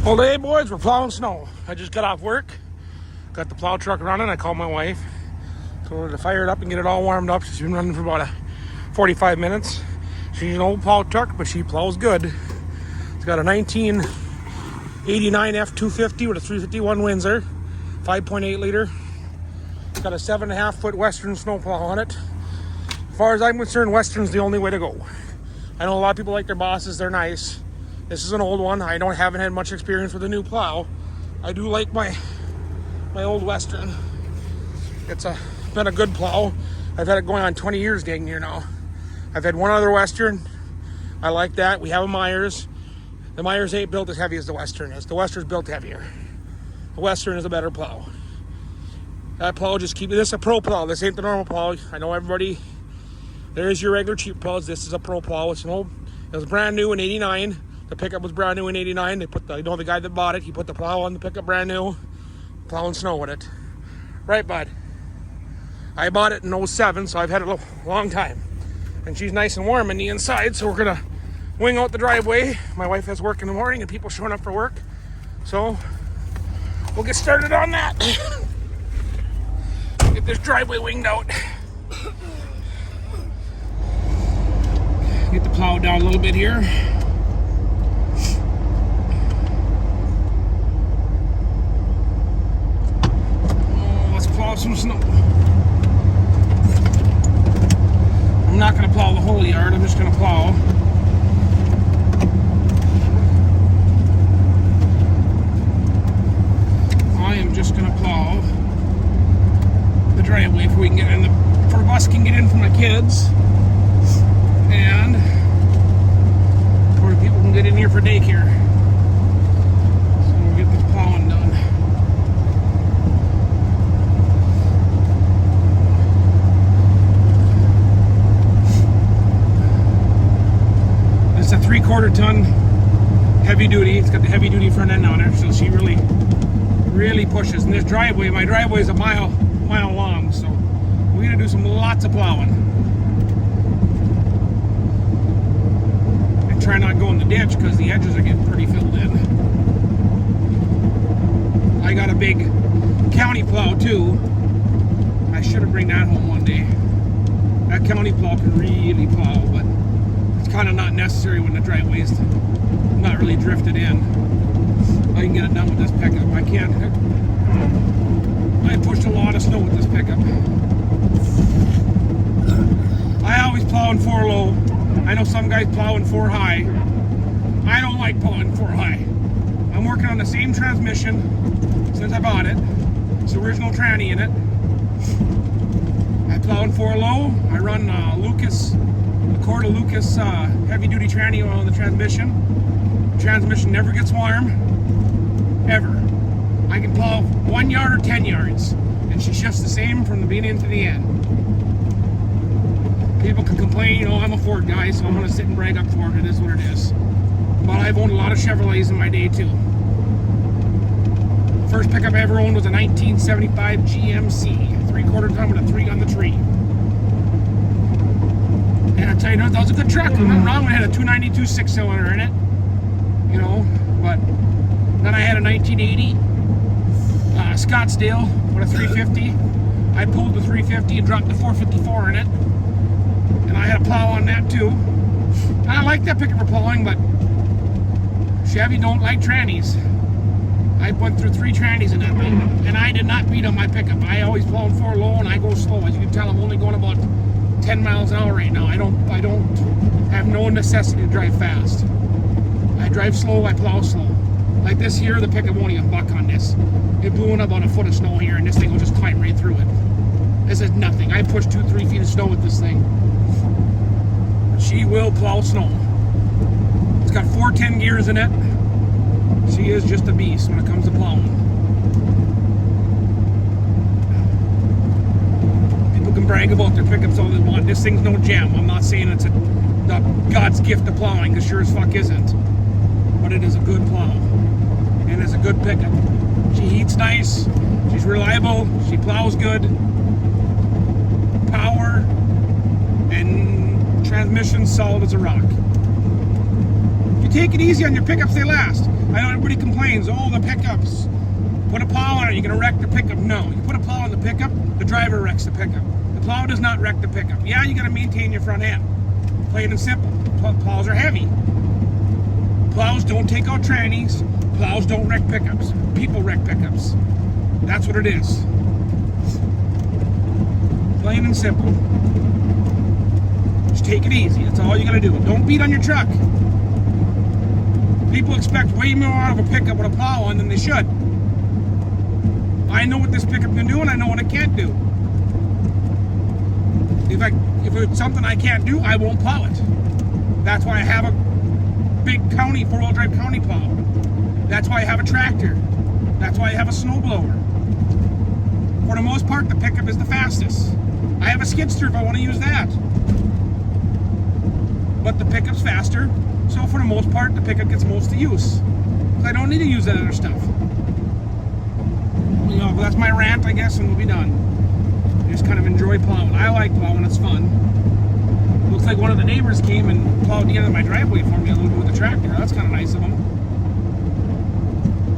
Well, today, boys, we're plowing snow. I just got off work, got the plow truck running. I called my wife, told her to fire it up and get it all warmed up. She's been running for about 45 minutes. She's an old plow truck, but she plows good. It's got a 1989 F250 with a 351 Windsor, 5.8 liter. It's got a 7.5 foot Western snowplow on it. As far as I'm concerned, Western's the only way to go. I know a lot of people like their bosses, they're nice. This is an old one. I haven't had much experience with the new plow. I do like my old Western. It's been a good plow. I've had it going on 20 years dang near now. I've had one other Western. I like that. We have a Myers. The Myers ain't built as heavy as the Western is. The Western's built heavier. The Western is a better plow. That plow just keep this a PRO-PLOW. This ain't the normal plow. I know everybody. There's your regular cheap plows. This is a PRO-PLOW. It's an old. It was brand new in '89. The pickup was brand new in '89. They put the guy that bought it. He put the plow on the pickup brand new, plowing snow with it. Right, bud. I bought it in '07, so I've had it a long time. And she's nice and warm in the inside, so we're gonna wing out the driveway. My wife has work in the morning and people showing up for work, so we'll get started on that. Get this driveway winged out. Get the plow down a little bit here. Plow some snow. I'm not going to plow the whole yard, I'm just going to plow. I am just going to plow the driveway if we can get in for bus can get in for my kids. And where people can get in here for daycare. So we'll get this plowing done. It's a 3/4 ton heavy duty. It's got the heavy duty front end on it, so she really pushes. And this driveway, my driveway is a mile long, so we're gonna do lots of plowing. And try not to go in the ditch because the edges are getting pretty filled in. I got a big county plow too. I should have bring that home one day. That county plow can really plow, but kind of not necessary when the driveway is not really drifted in. I can get it done with this pickup. I can't. I pushed a lot of snow with this pickup. I always plow in 4 low. I know some guys plow in 4 high. I don't like plowing 4 high. I'm working on the same transmission since I bought it. It's the original tranny in it. I plow in 4 low. I run Lucas heavy duty tranny oil in the transmission. The transmission never gets warm, ever. I can plow 1 yard or 10 yards, and she shifts the same from the beginning to the end. People can complain, I'm a Ford guy, so I'm gonna sit and brag up Ford. It is what it is. But I've owned a lot of Chevrolets in my day too. The first pickup I ever owned was a 1975 GMC, 3/4 ton with a 3 on the tree. And I tell you, that was a good truck. Nothing wrong when it had a 292 6-cylinder in it, But then I had a 1980 Scottsdale with a 350. I pulled the 350 and dropped the 454 in it, and I had a plow on that too. And I like that pickup for plowing, but Chevy don't like trannies. I went through 3 trannies in that thing, and I did not beat on my pickup. I always plow in 4 low, and I go slow. As you can tell, I'm only going about 10 miles an hour right now. I don't have no necessity to drive fast. I drive slow, I plow slow. Like this here, the pickup won't even buck on this. It blew in about a foot of snow here, and this thing will just climb right through it. This is nothing. I pushed 2-3 feet of snow with this thing. She will plow snow. It's got 410 gears in it. She is just a beast when it comes to plowing. Can brag about their pickups all they want. This thing's no gem. I'm not saying it's God's gift to plowing, because sure as fuck isn't. But it is a good plow. And it's a good pickup. She heats nice. She's reliable. She plows good. Power and transmission solid as a rock. you take it easy on your pickups, they last. I know everybody complains, oh, the pickups. Put a plow on it, you're gonna wreck the pickup. No, you put a plow on the pickup, the driver wrecks the pickup. The plow does not wreck the pickup. Yeah, you gotta maintain your front end. Plain and simple. Plows are heavy. Plows don't take out trannies. Plows don't wreck pickups. People wreck pickups. That's what it is. Plain and simple. Just take it easy. That's all you gotta do. Don't beat on your truck. People expect way more out of a pickup with a plow on than they should. I know what this pickup can do and I know what it can't do. If it's something I can't do, I won't plow it. That's why I have a big county, 4-wheel drive county plow. That's why I have a tractor. That's why I have a snowblower. For the most part, the pickup is the fastest. I have a skidster if I want to use that. But the pickup's faster, so for the most part, the pickup gets most of the use. I don't need to use that other stuff. You know, that's my rant, I guess, and we'll be done. I just kind of enjoy plowing. I like plowing, it's fun. Looks like one of the neighbors came and plowed the end of my driveway for me a little bit with the tractor. That's kind of nice of them.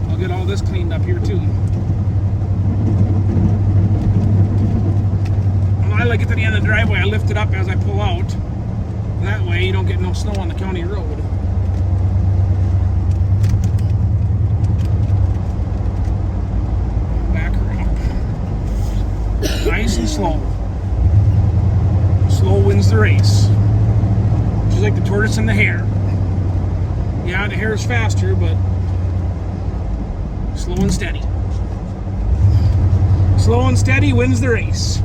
I'll get all this cleaned up here too. When I like it to the end of the driveway, I lift it up as I pull out. That way you don't get no snow on the county road. Back her up. Nice and slow. Slow wins the race. Just like the tortoise and the hare. Yeah, the hare is faster, but slow and steady. Slow and steady wins the race.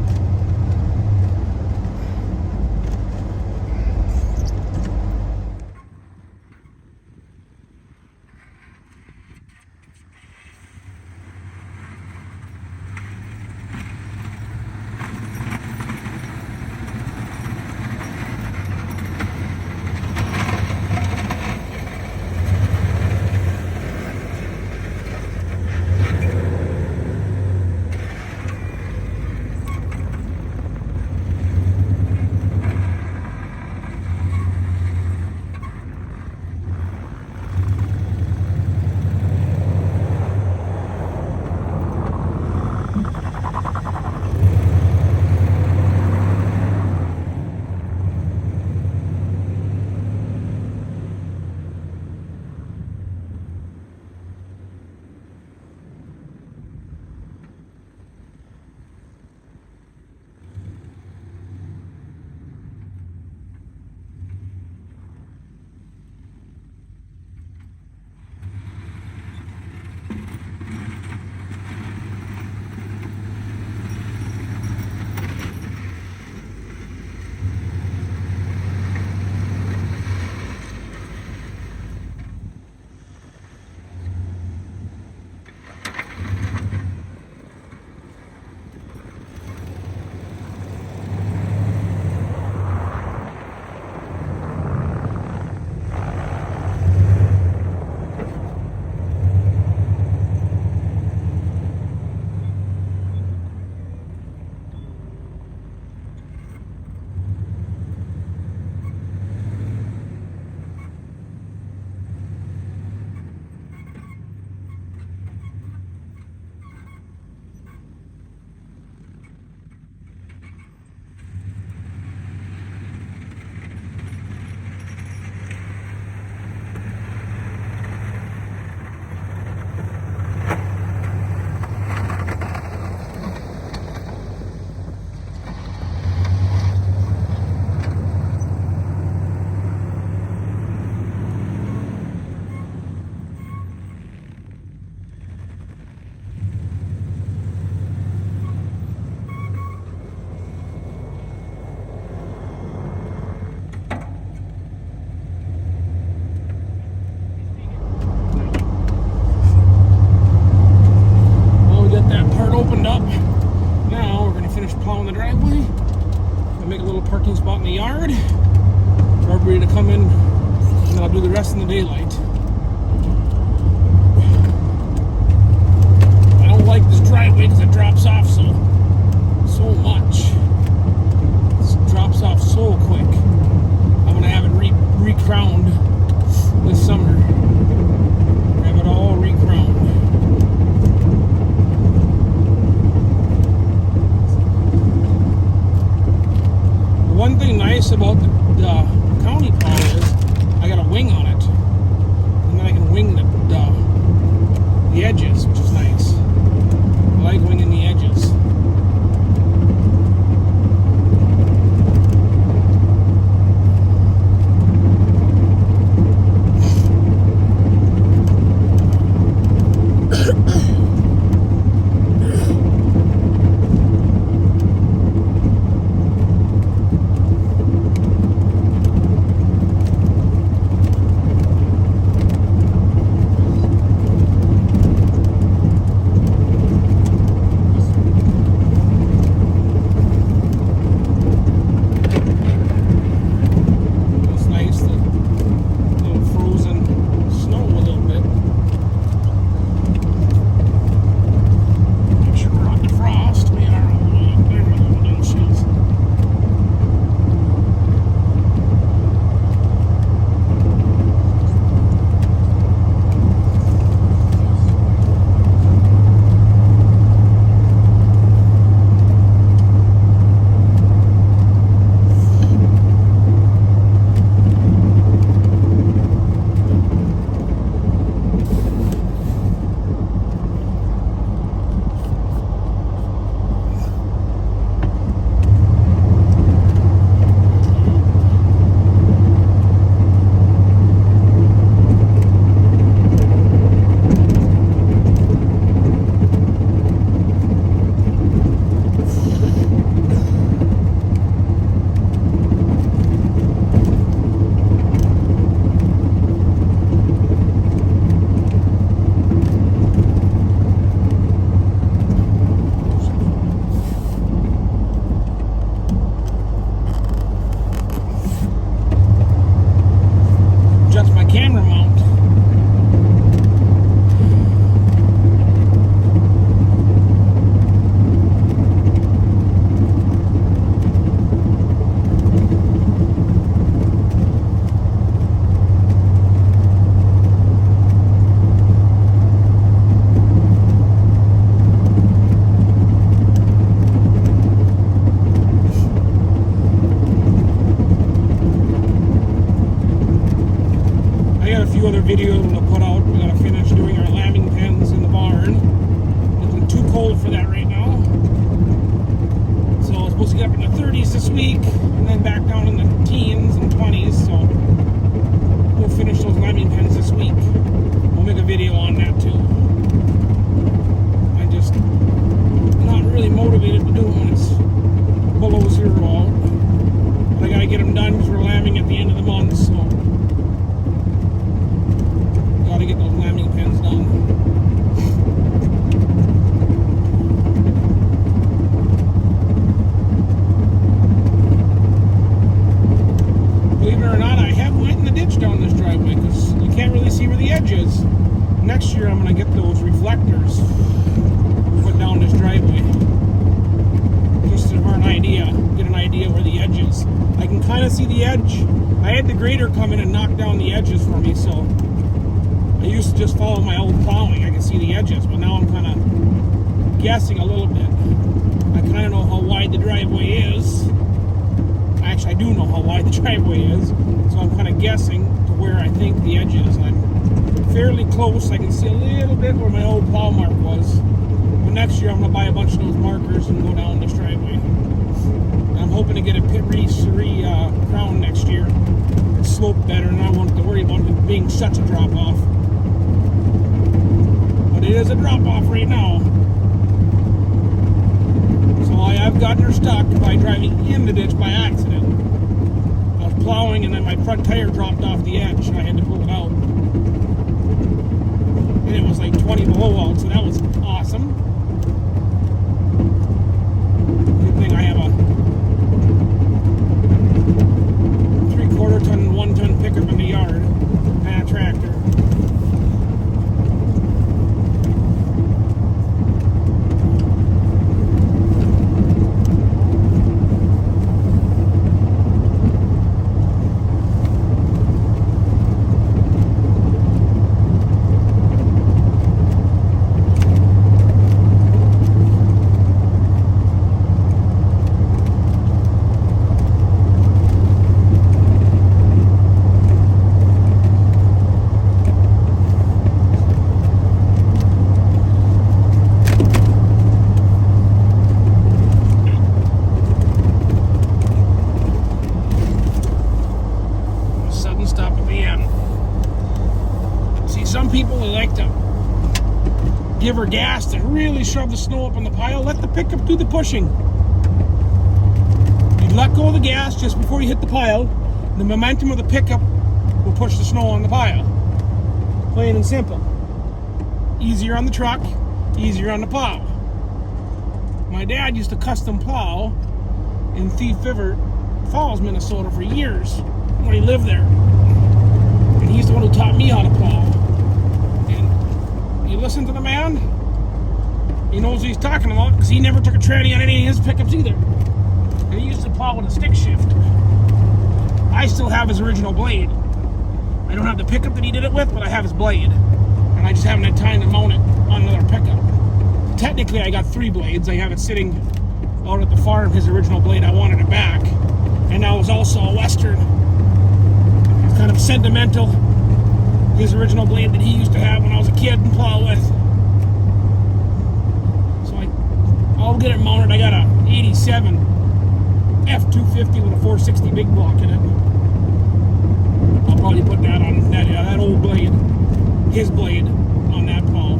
parking spot in the yard for everybody to come in, and I'll do the rest in the daylight. I don't like this driveway because it drops off so much. It drops off so quick. I'm gonna have it re-crowned this summer. Have it all recrowned. One thing nice about the county plow is I got a wing on it, and then I can wing the edges, which is nice. I like winging the edges. Video to put out. We gotta finish doing our lambing pens in the barn. It's too cold for that right now. So I'm supposed to get up in the 30s this week and then back down in the teens and 20s. So we'll finish those lambing pens this week. We'll make a video on that too. I'm just not really motivated to do it when it's below 0 out. But I gotta get them done because we're lambing at the end of the month. So to get those lambing pens done. Believe it or not, I have went in the ditch down this driveway because you can't really see where the edge is. Next year I'm going to get those reflectors put down this driveway. Just to have an idea, get an idea where the edge is. I can kind of see the edge. I had the grader come in and knock down the edges for me, so I used to just follow my old plowing. I can see the edges, but now I'm kind of guessing a little bit. I kind of know how wide the driveway is. Actually, I do know how wide the driveway is, so I'm kind of guessing to where I think the edge is. I'm fairly close. I can see a little bit where my old plow mark was. But next year, I'm going to buy a bunch of those markers and go down this driveway. And I'm hoping to get a pit crown next year. It's sloped better, and I won't have to worry about it being such a drop-off. It is a drop-off right now. So I have gotten her stuck by driving in the ditch by accident. I was plowing and then my front tire dropped off the edge and I had to pull it out. And it was like 20 below out, so that was awesome. Good thing I have a 3/4 ton and 1 ton pickup in the yard and a tractor. people, they like to give her gas to really shove the snow up on the pile. Let the pickup do the pushing. You let go of the gas just before you hit the pile. The momentum of the pickup will push the snow on the pile. Plain and simple. Easier on the truck, easier on the plow. My dad used to custom plow in Thief River Falls, Minnesota for years when he lived there. And he's the one who taught me how to plow. And you listen to the man, he knows what he's talking about because he never took a tranny on any of his pickups either. And he used to plow with a stick shift. I still have his original blade. I don't have the pickup that he did it with, but I have his blade. And I just haven't had time to mount it on another pickup. Technically, I got 3 blades. I have it sitting out at the farm, his original blade. I wanted it back. And now it's also a Western. It's kind of sentimental. His original blade that he used to have when I was a kid and plow with. So I'll get it mounted. I got a 87 F250 with a 460 big block in it. I'll probably put that on that old blade, his blade, on that plow.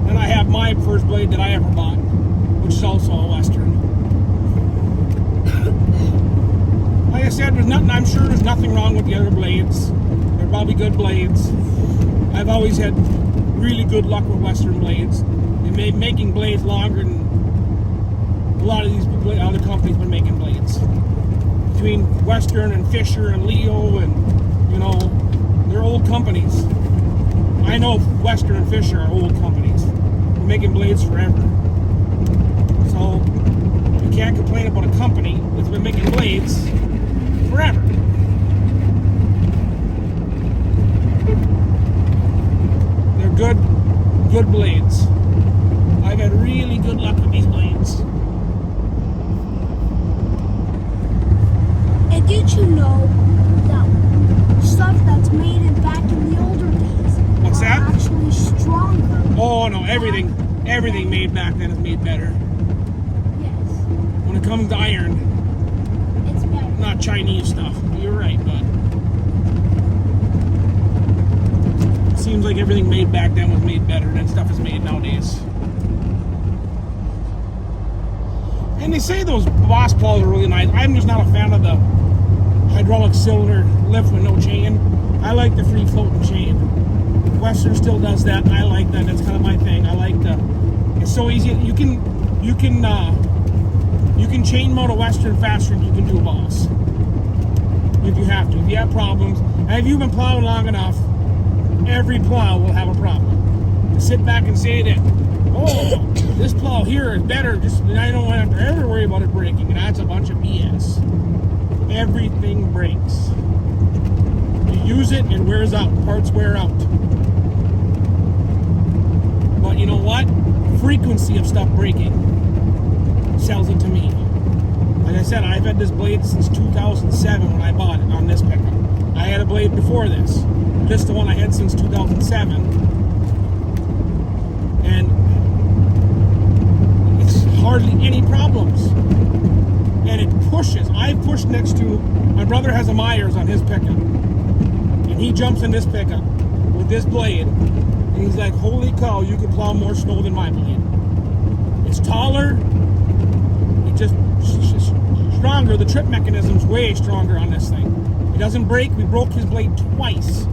Then I have my first blade that I ever bought, which is also a Western. Like I said, I'm sure there's nothing wrong with the other blades. They're probably good blades. I've always had really good luck with Western blades. They made making blades longer than a lot of these other companies been making blades. Between Western and Fisher and Leo and, they're old companies. I know Western and Fisher are old companies. They're making blades forever. So, you can't complain about a company that's been making blades forever. They're good blades. I've had really good luck with these blades. And did you know that stuff that's made back in the older days What's that? actually stronger? Oh no, everything made back then is made better. Yes. When it comes to iron, It's better. not Chinese stuff. You're right, but it seems like everything made back then was made better than stuff is made nowadays. And they say those Boss plows are really nice. I'm just not a fan of the hydraulic cylinder lift with no chain. I like the free floating chain. Western still does that, and I like that. That's kind of my thing. I like it's so easy. You can chain mount a Western faster than you can do a Boss. If you have to. If you have problems, and if you've been plowing long enough, every plow will have a problem. To sit back and say that, oh, this plow here is better, I don't have to ever worry about it breaking, and that's a bunch of BS. Everything breaks. You use it, it wears out. Parts wear out. But you know what? Frequency of stuff breaking sells it to me. Like I said, I've had this blade since 2007 when I bought it on this pickup. I had a blade before this. This is the one I had since 2007. And it's hardly any problems. And it pushes. I've pushed next to, my brother has a Myers on his pickup. And he jumps in this pickup with this blade. And he's like, holy cow, you can plow more snow than my blade. It's taller. It's stronger. The trip mechanism's way stronger on this thing. It doesn't break. We broke his blade twice.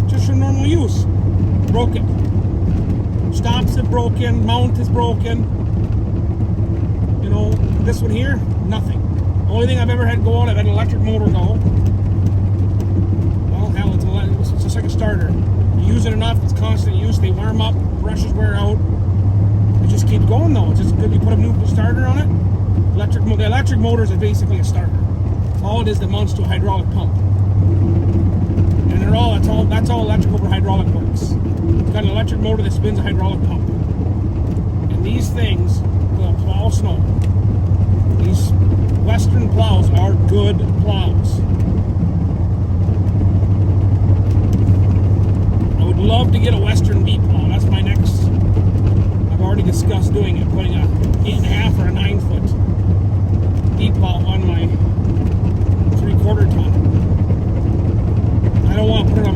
Just for normal use. Broke it. Stops it broken. Mount is broken. This one here, nothing. Only thing I've ever had go on, I've had an electric motor go. Well, hell, it's just like a starter. You use it enough, it's constant use, they warm up, brushes wear out. It just keeps going though. It's just good. You put a new starter on it. The electric motors are basically a starter. All it is that mounts to a hydraulic pump. And that's all electrical for hydraulic works. It's got an electric motor that spins a hydraulic pump. And these things will plow snow. These Western plows are good plows. I would love to get a Western V plow. That's my next. I've already discussed doing it, putting a 8.5 or a 9-foot V plow on my 3/4 ton. I don't want to put it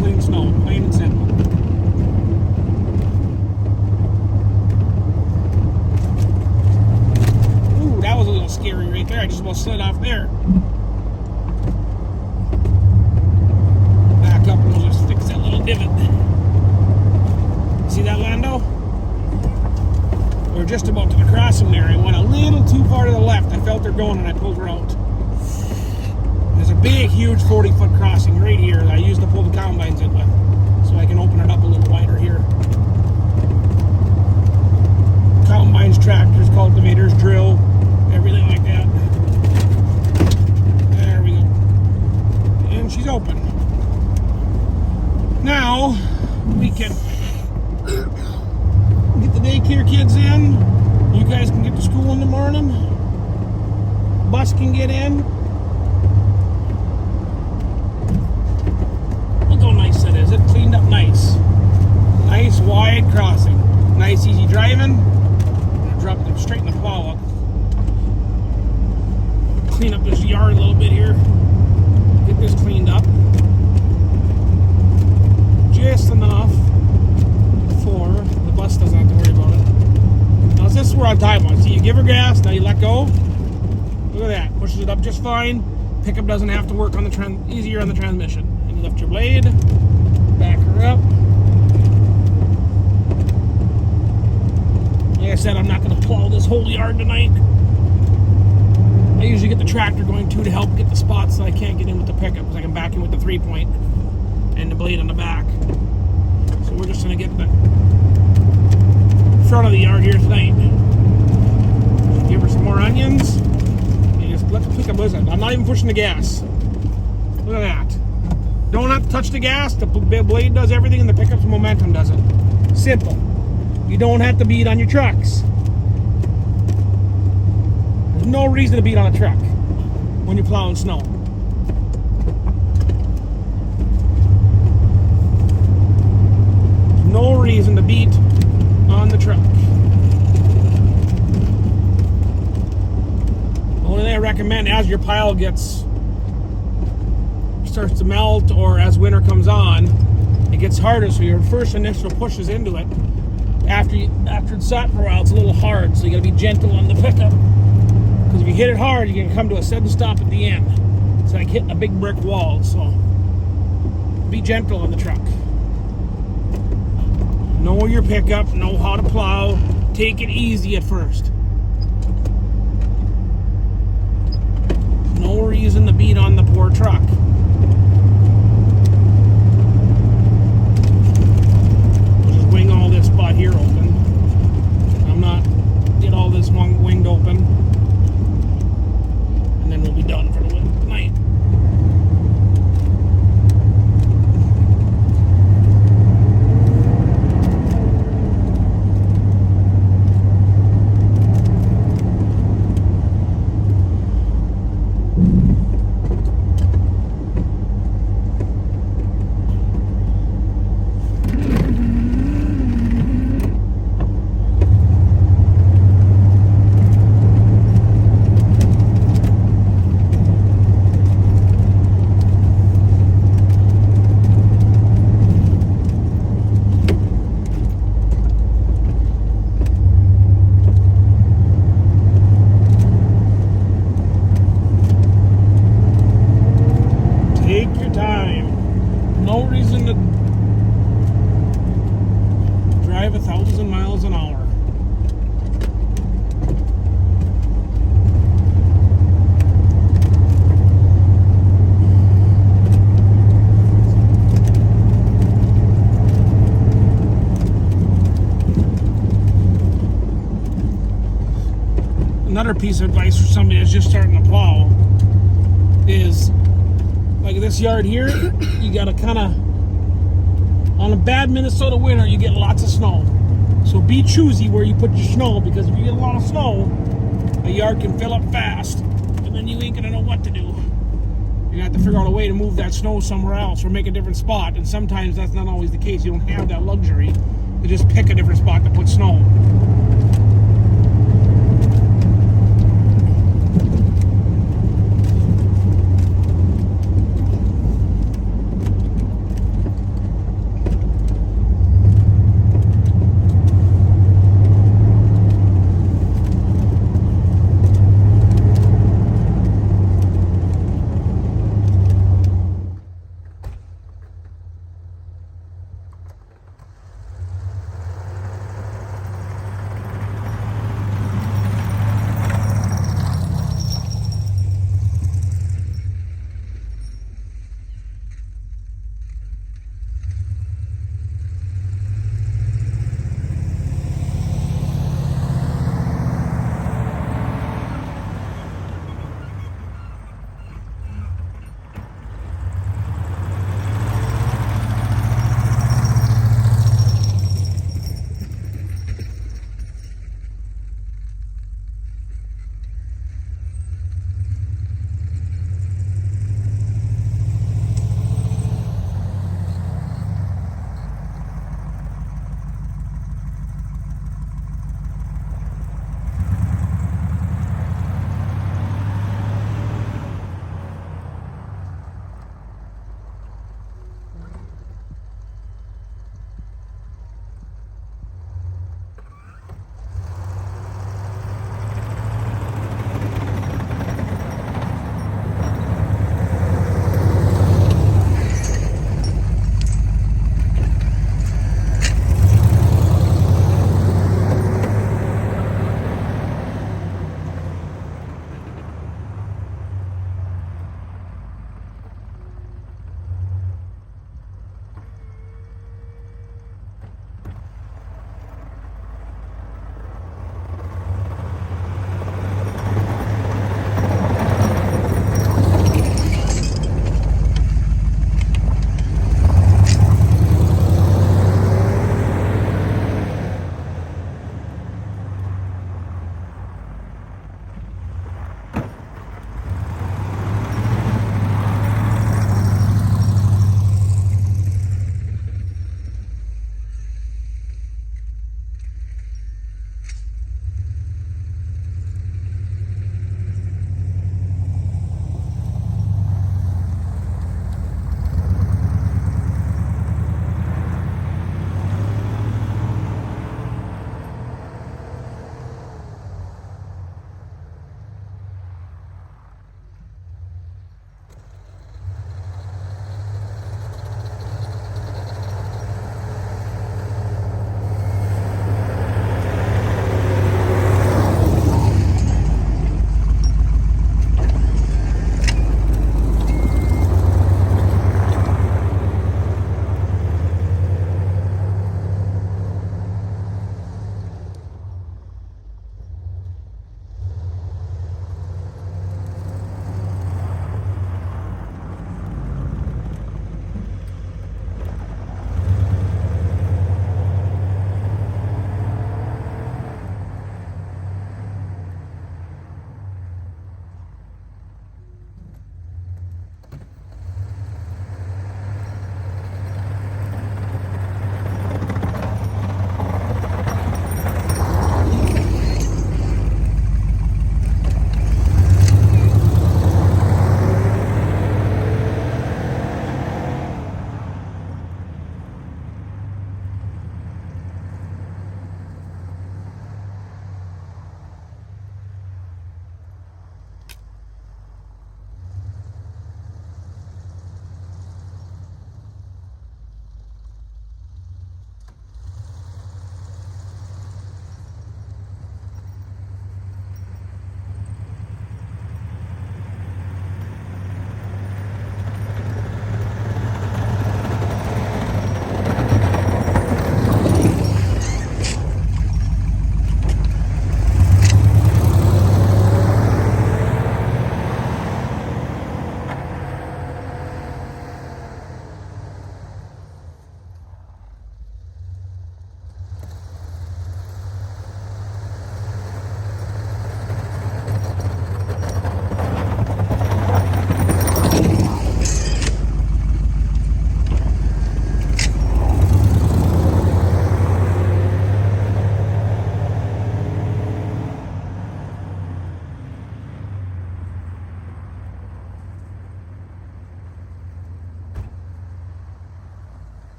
clean snow, plain and simple. Ooh, that was a little scary right there. I just about slid off there. Back up and we'll just fix that little divot. See that, Lando? We're just about to the crossing there. I went a little too far to the left. I felt her going and I pulled her out. There's a big, huge 40-foot crossing right here that I used to pull the combines in with. So I can open it up a little wider here. Combines, tractors, cultivators, drill, everything like that. There we go. And she's open. Now, we can get the daycare kids in. You guys can get to school in the morning. Bus can get in. Look how nice that is. It cleaned up nice. Nice wide crossing. Nice easy driving. Drop them straight in the plow up. Clean up this yard a little bit here. Get this cleaned up. Just enough for the bus doesn't have to worry about it. Now this is where I'm talking about. See, you give her gas, now you let go. Look at that. Pushes it up just fine. Pickup doesn't have to work on the easier on the transmission. And you lift your blade, back her up. Like I said, I'm not going to plow this whole yard tonight. I usually get the tractor going too to help get the spots that I can't get in with the pickup because I can back in with the 3-point and the blade on the back. So we're just going to get the front of the yard here tonight. Give her some more onions. And just let the pickup listen. I'm not even pushing the gas. Look at that. Don't have to touch the gas. The blade does everything and the pickup's momentum does it. Simple. You don't have to beat on your trucks. There's no reason to beat on a truck when you're plowing snow. There's no reason to beat on the truck. The only thing I recommend as your pile starts to melt or as winter comes on, it gets harder, so your first initial pushes into it. After it's sat for a while, it's a little hard, so you gotta be gentle on the pickup. Because if you hit it hard, you can come to a sudden stop at the end. It's like hitting a big brick wall, so be gentle on the truck. Know your pickup, know how to plow, take it easy at first. No reason to beat on the poor truck. Wing all this spot here open. I'm not get all this one winged open, and then we'll be done for the night. No reason to drive 1,000 miles an hour. Another piece of advice for somebody that's just starting to plow is, like this yard here, you gotta kinda, on a bad Minnesota winter, you get lots of snow. So be choosy where you put your snow, because if you get a lot of snow, a yard can fill up fast, and then you ain't gonna know what to do. You have to figure out a way to move that snow somewhere else or make a different spot, and sometimes that's not always the case. You don't have that luxury to just pick a different spot to put snow.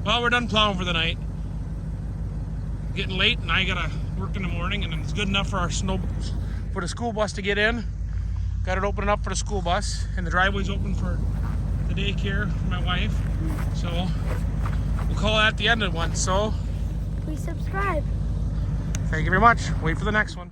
Well, we're done plowing for the night. Getting late, and I gotta work in the morning, and it's good enough for for the school bus to get in. Got it opening up for the school bus, and the driveway's open for the daycare for my wife. So we'll call that the end of one. So Please subscribe. thank you very much. Wait for the next one.